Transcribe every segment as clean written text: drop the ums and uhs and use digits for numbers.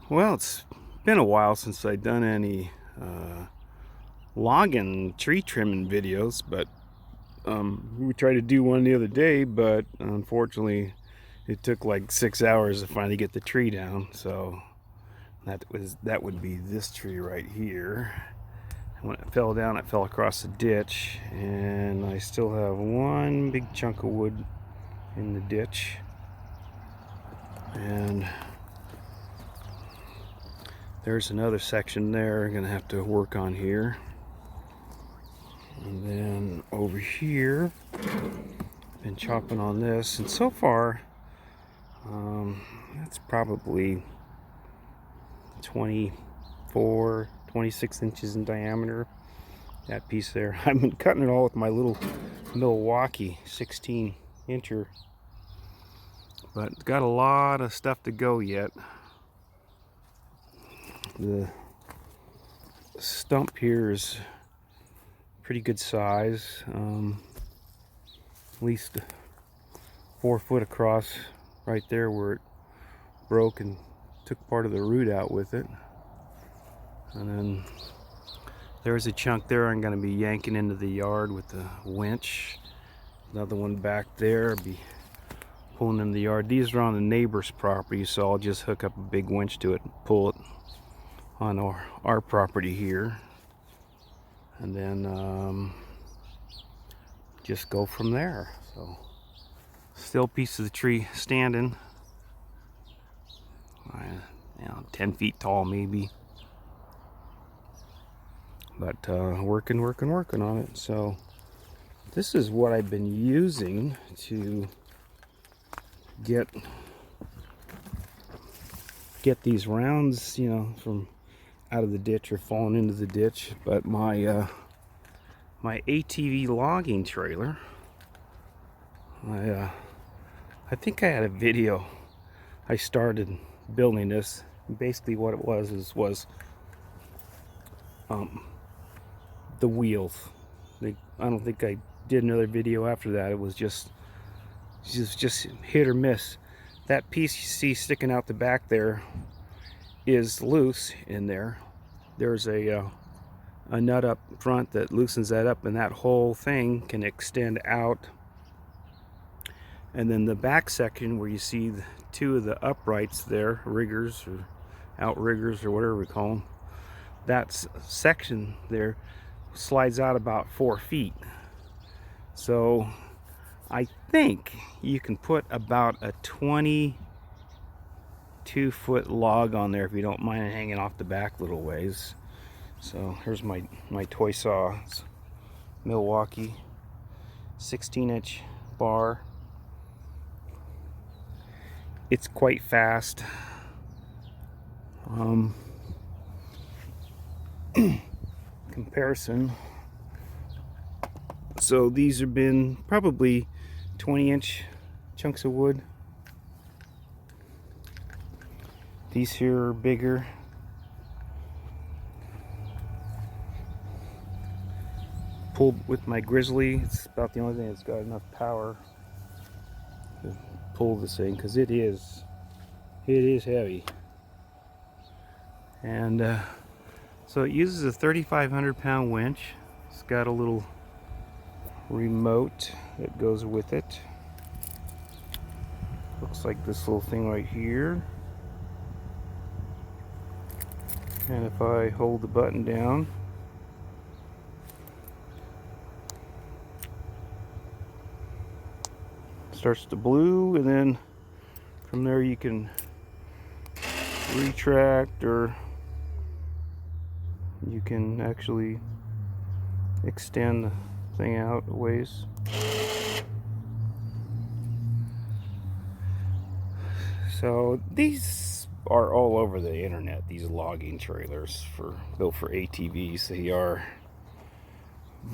Well, it's been a while since I've done any logging tree trimming videos, but we tried to do one the other day, but unfortunately it took like 6 hours to finally get the tree down. So that would be this tree right here. When it fell down, it fell across the ditch, and I still have one big chunk of wood in the ditch. And there's another section there I'm gonna have to work on here. And then over here, been chopping on this, and so far, that's probably 24, 26 inches in diameter. That piece there. I've been cutting it all with my little Milwaukee 16-incher, but it's got a lot of stuff to go yet. The stump here is pretty good size, at least 4 foot across right there where it broke and took part of the root out with it. And then there's a chunk there I'm going to be yanking into the yard with the winch. Another one back there, I'll be pulling in the yard. These are on the neighbor's property, so I'll just hook up a big winch to it and pull it on our property here, and then just go from there. So still piece of the tree standing, 10 feet tall maybe, but working on it. So this is what I've been using to get these rounds, from out of the ditch or falling into the ditch. But my my ATV logging trailer, I think I had a video. I started building this. Basically what it was the wheels. I don't think I did another video after that. It was just hit or miss. That piece you see sticking out the back there is loose in there. There's a nut up front that loosens that up, and that whole thing can extend out. And then the back section where you see two of the uprights there, riggers or outriggers or whatever we call them, that section there slides out about 4 feet. So I think you can put about a 22-foot log on there if you don't mind hanging off the back little ways. So here's my toy saw. It's Milwaukee 16-inch bar. It's quite fast. Comparison. So these have been probably 20-inch chunks of wood. These here are bigger. Pulled with my Grizzly. It's about the only thing that's got enough power to pull this thing, because it is heavy. And so it uses a 3,500-pound winch. It's got a little remote that goes with it. Looks like this little thing right here. And if I hold the button down, starts to blue, and then from there you can retract, or you can actually extend the thing out a ways. So these are all over the internet, these logging trailers built for ATVs. They are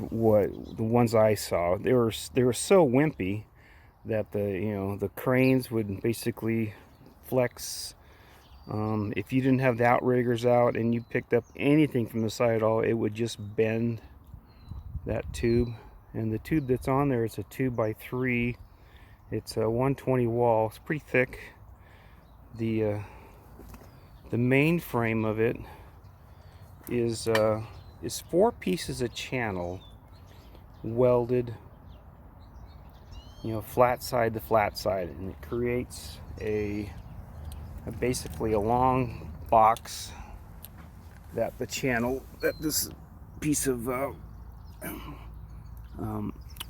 what the ones I saw. They were so wimpy that the cranes would basically flex. If you didn't have the outriggers out and you picked up anything from the side at all, it would just bend that tube. And the tube that's on there is a 2x3. It's a 120 wall. It's pretty thick. The The main frame of it is 4 pieces of channel welded, flat side to flat side, and it creates basically a long box that this piece of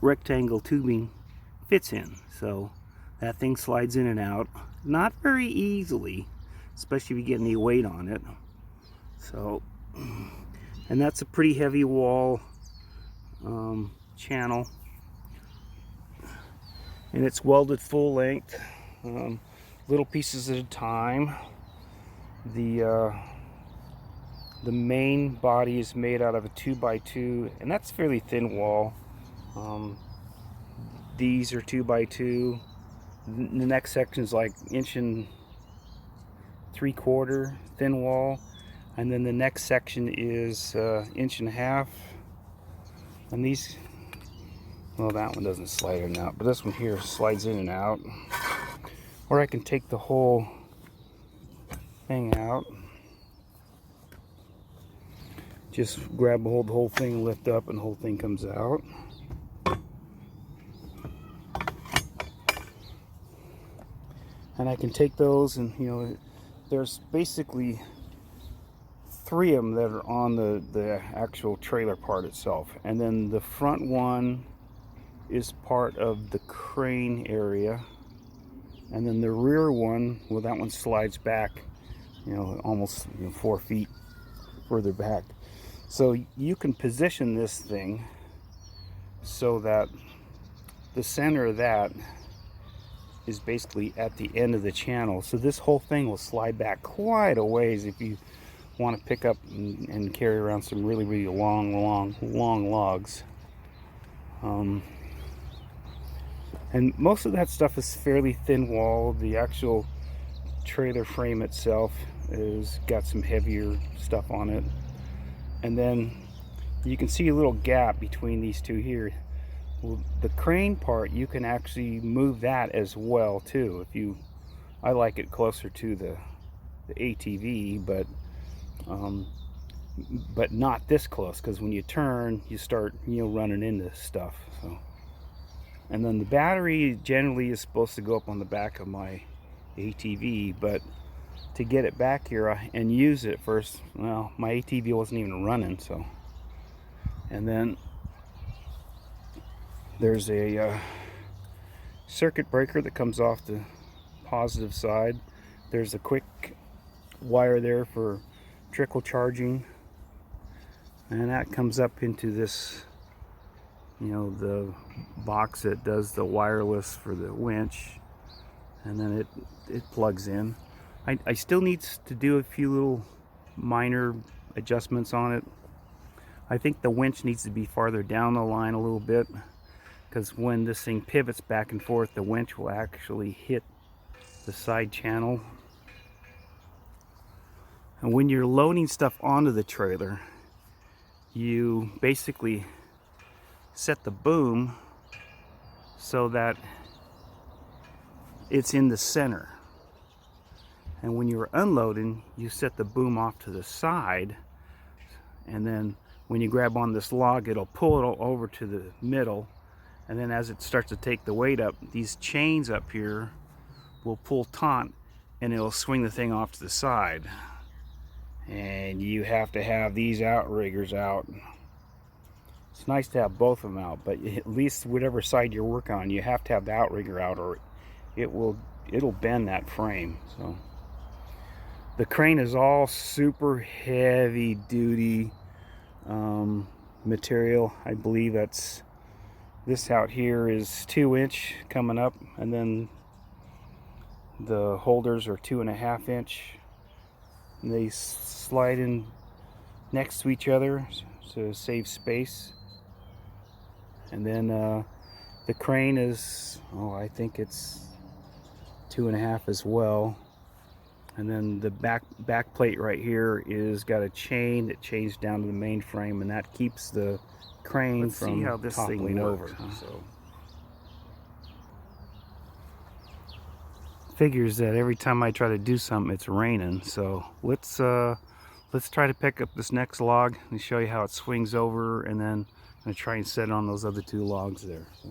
rectangle tubing fits in. So that thing slides in and out, not very easily, especially if you get any weight on it. So, and that's a pretty heavy wall channel, and it's welded full length, little pieces at a time. The main body is made out of a 2x2, and that's fairly thin wall. These are 2x2. The next section is like 1 3/4 inch thin wall, and then the next section is 1.5 inches. And these, well, that one doesn't slide in and out, but this one here slides in and out. Or I can take the whole thing out. Just grab a hold of the whole thing, lift up, and the whole thing comes out. And I can take those, and there's basically 3 of them that are on the actual trailer part itself, and then the front one is part of the crane area, and then the rear one, well, that one slides back, almost 4 feet further back. So you can position this thing so that the center of that is basically at the end of the channel. So this whole thing will slide back quite a ways if you want to pick up and carry around some really, really long logs. And most of that stuff is fairly thin wall. The actual trailer frame itself is got some heavier stuff on it. And then you can see a little gap between these two here. Well, the crane part, you can actually move that as well too. I like it closer to the ATV, but not this close, because when you turn, you start running into stuff. So, and then the battery generally is supposed to go up on the back of my ATV, but to get it back here and use it first, well, my ATV wasn't even running. So, and then there's a circuit breaker that comes off the positive side. There's a quick wire there for trickle charging, and that comes up into this, the box that does the wireless for the winch, and then it plugs in. I still need to do a few little minor adjustments on it. I think the winch needs to be farther down the line a little bit, because when this thing pivots back and forth, the winch will actually hit the side channel. And when you're loading stuff onto the trailer, you basically set the boom so that it's in the center. And when you're unloading, you set the boom off to the side, and then when you grab on this log, it'll pull it over to the middle. And then as it starts to take the weight up, these chains up here will pull taut, and it'll swing the thing off to the side. And you have to have these outriggers out. It's nice to have both of them out, but at least whatever side you're working on, you have to have the outrigger out, or it'll bend that frame. So the crane is all super heavy duty material. I believe this out here is 2 inch coming up, and then the holders are 2.5 inch. And they slide in next to each other to save space. And then the crane is, I think it's 2.5 as well. And then the back plate right here is got a chain that chains down to the main frame, and that keeps the crane from see how this toppling thing over. works, huh? So figures that every time I try to do something, it's raining. So let's try to pick up this next log and show you how it swings over, and then I'm gonna try and set it on those other 2 logs there. So.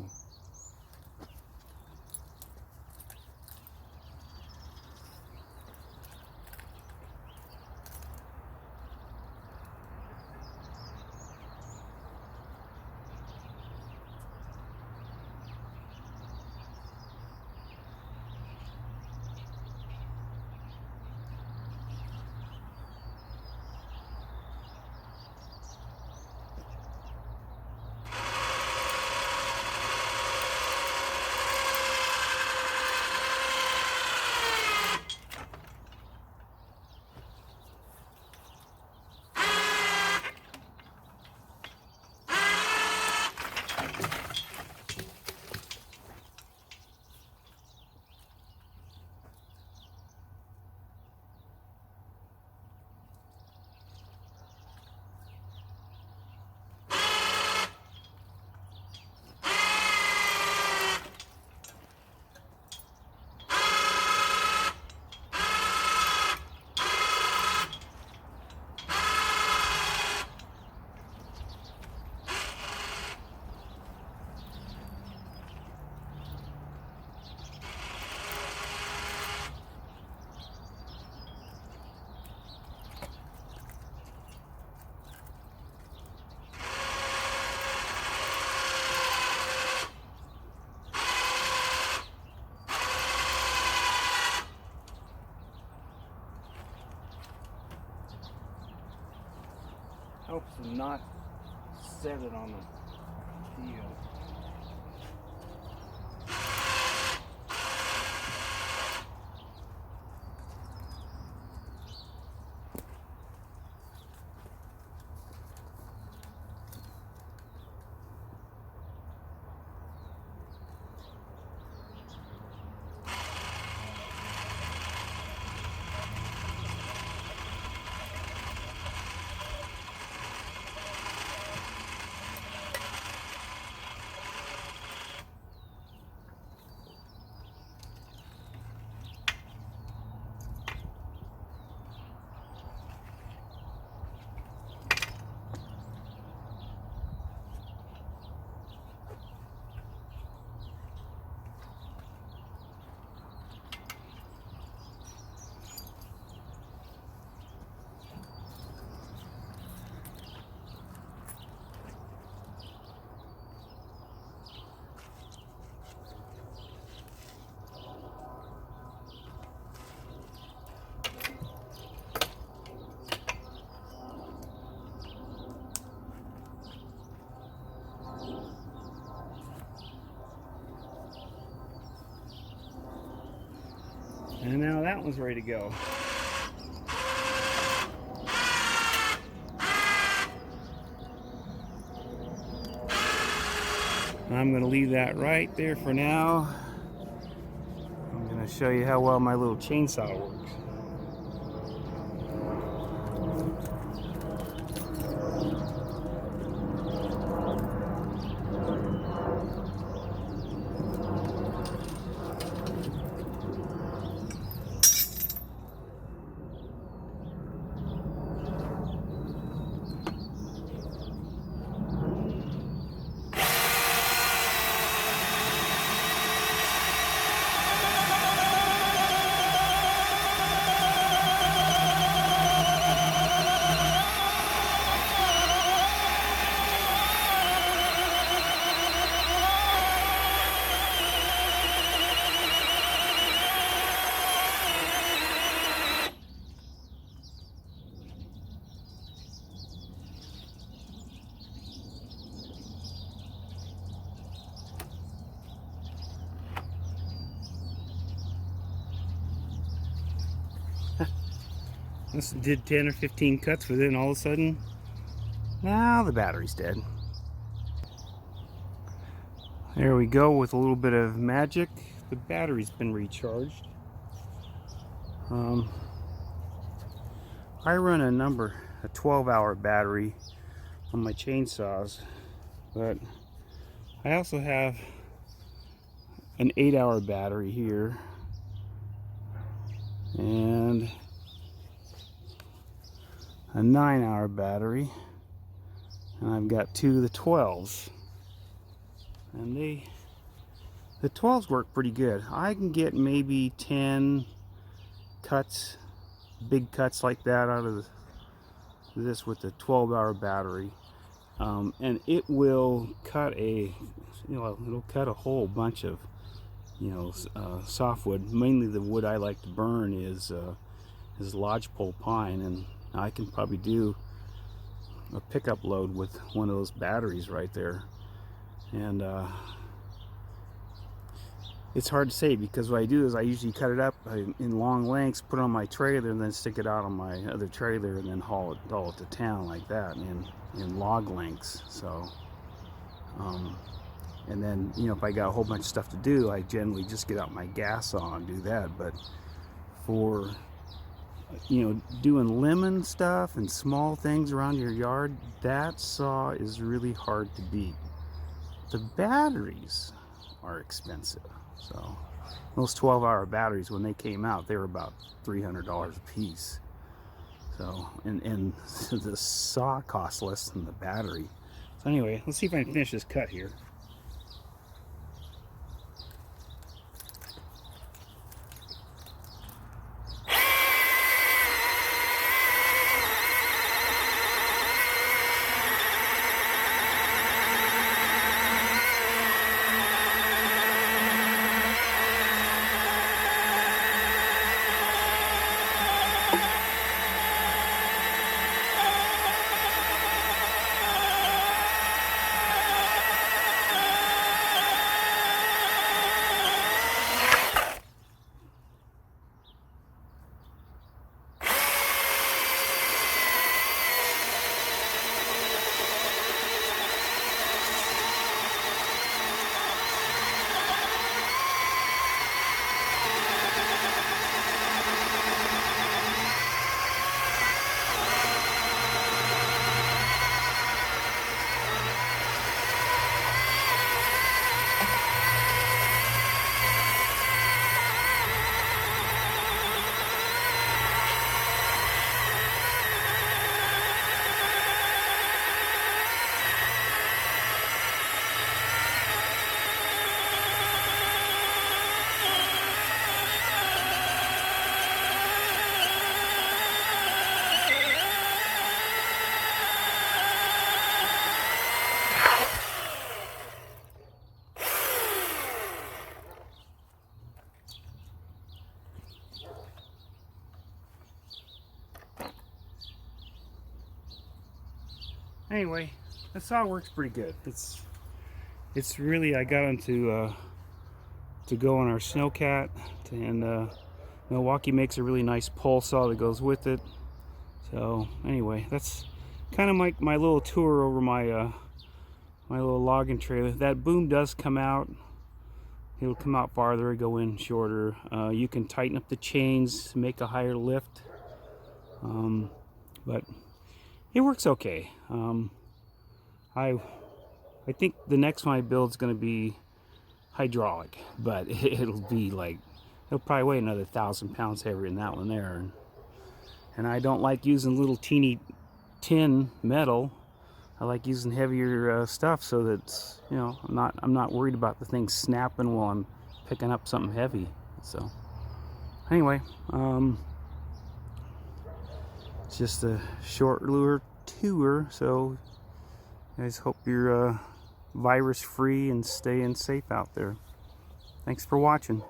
Helps to not set it on the deal. And now that one's ready to go. I'm going to leave that right there for now. I'm going to show you how well my little chainsaw works. This did 10 or 15 cuts with it, and all of a sudden, now the battery's dead. There we go, with a little bit of magic, the battery's been recharged. I run a 12-hour battery on my chainsaws, but I also have an 8-hour battery here, and a 9-hour battery, and I've got two of the 12s, and the 12s work pretty good. I can get maybe 10 cuts, big cuts like that out of this with the 12-hour battery, and it will cut it'll cut a whole bunch of softwood. Mainly the wood I like to burn is lodgepole pine, and I can probably do a pickup load with one of those batteries right there. And it's hard to say, because what I do is I usually cut it up in long lengths, put it on my trailer, and then stick it out on my other trailer, and then haul it to town like that in log lengths. So and then if I got a whole bunch of stuff to do, I generally just get out my gas saw and do that. But for doing lemon stuff and small things around your yard, that saw is really hard to beat. The batteries are expensive. So those 12-hour batteries, when they came out, they were about $300 a piece. So and the saw costs less than the battery. So anyway, let's see if I can finish this cut here. Anyway, the saw works pretty good. It's really, I got them to go on our snowcat, and Milwaukee makes a really nice pole saw that goes with it. So anyway, that's kind of my little tour over my my little logging trailer. That boom does come out. It'll come out farther, go in shorter. You can tighten up the chains to make a higher lift, but it works okay. I think the next one I build is going to be hydraulic, but it'll probably weigh another 1,000 pounds heavier than that one there. And I don't like using little teeny tin metal. I like using heavier stuff, so that I'm not worried about the thing snapping while I'm picking up something heavy. So anyway, it's just a short lure tour. So guys, hope you're virus free and staying safe out there. Thanks for watching.